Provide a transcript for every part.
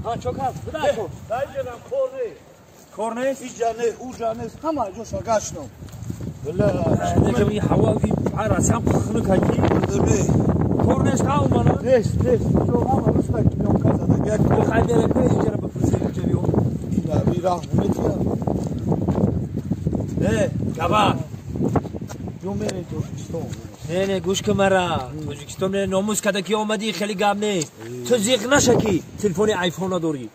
ها چوکا بدای کو دای جنم کورنی کورنیس ایجانه اوجانه همه جوشا گاشنم بالله دیگه می هوا کی عرس هم خنک هاجی دبی کورنیس کاو مانا نیس جو همه رسپکت میام کازا دا گک خیلی دلکه اینجا بفرستی اینجا بیو اینا بیراه میتیا کبا جو میری تو استون نه گوش که مرا توجیکستان نه ناموس کدا کی اومدی خیلی گام نیست تو زیغ نشکی تلفن آیفون نداری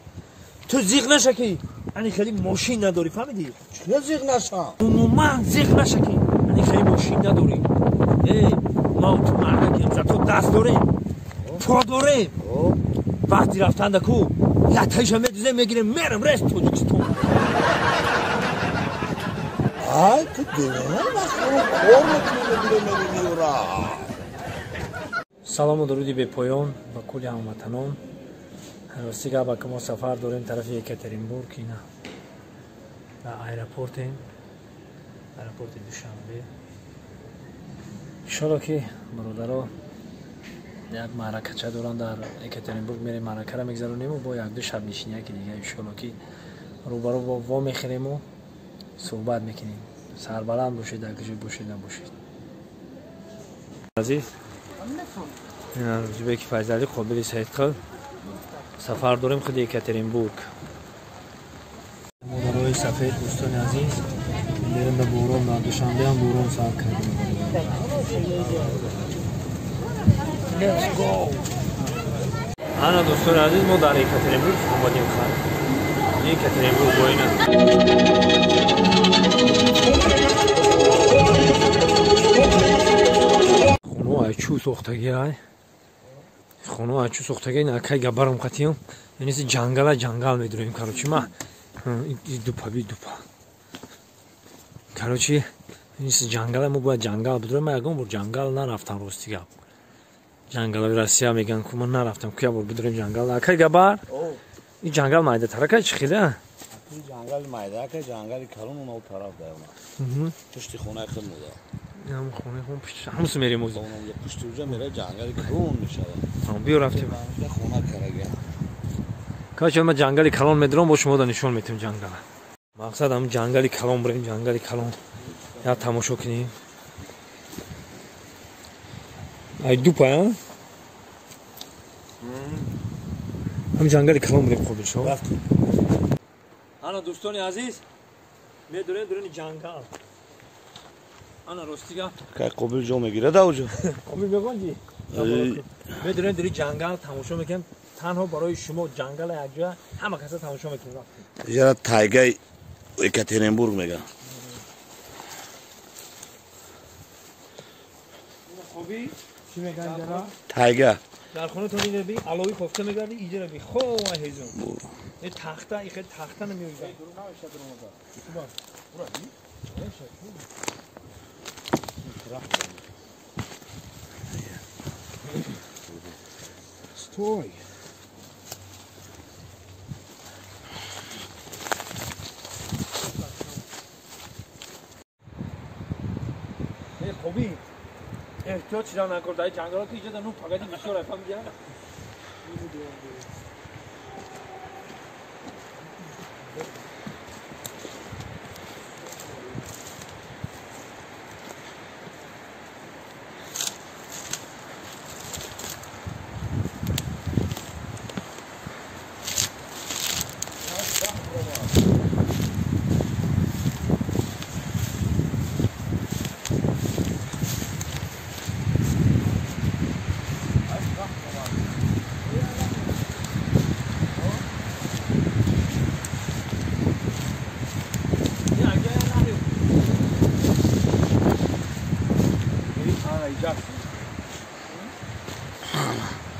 تو زیغ نشکی یعنی خیلی ماشین نداری فهمیدی چه زیغ نشم عموما زیغ نشکی یعنی خیلی ماشین نداری ما تو مرد که تو دست داریم تو داریم وقتی رفتن دکو لطایش هم میدوزه میگیره میرم رست توجیکستان آی که دیگه سلام و درودی به پایان و کل هموطنان. راستی با که ما سفر داریم طرف یکاترینبورگ اینا و ایرپورت دوشنبه. انشالله که برادرها یک معرکه چه دارن در یکاترینبورگ میریم معرکه را میگذرونیم و با یک دو شب نشینی که دیگه انشالله که روبرو با وا میخریم و صحبت میکنیم. سربلند باشید در کجا باشید نباشید. عزیز اینا روزبه که فیضلی قابلی سعید خل سفر داریم خود یکاترینبورگ. مادرای سفید دوستان عزیز میریم به بورون و دوشنبه هم بورون سفر کردیم. Let's go. انا دوستان عزیز ما در یکاترینبورگ اومدیم خواهد یکاترینبورگ با اینا خونو چو سوختگی های خونو چو سوختگی نکای گبرم قطیم یعنی جنگل میدونیم کاروچی ما دوپا کاروچی یعنی جنگل ما باید جنگل بدونم ما اگه بر جنگل نرفتم راستی جنگل روسیه میگن که من نرفتم که بر بدونم جنگل نکای گبر این جنگل مایده ترکه چی خیلی این جنگل مایده که جنگل کلون اون طرف دارم پشت خونه خود مودا هم خونه خون پشت هموس میریم موزه اونم پشت اونجا میره جنگل کلون میشه هم بیا رفتیم خونه کرگه کاش ما جنگل کلون میدرم با شما نشون میتیم جنگل مقصد هم جنگل کلون بریم جنگل کلون یا تماشا کنیم ای دو پا هم جنگل کلون بریم خوب شو انا دوستان عزیز میدونین جنگل انا راستیگه که قبول جو میگیره دا اوجا قبول میگن جی میدونین جنگل تماشا میکنم تنها برای شما جنگل یک جا همه کسا تماشا میکنن یه تایگه یکاترینبورگ میگن خوبی چی میگن جنا تایگه در خونه تو میگی بی علاوه کوفته میگردی اینجا رو بی خو و هیزم این تخته این خیلی تخته نمیوزه ستوی خوبی احتیاط چیزا نکرد در جنگلات اینجا در نو فقط این بسیار رفت میگه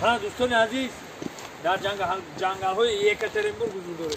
ها دوستان عزیز در جنگل های یکاترینبورگ حضور داره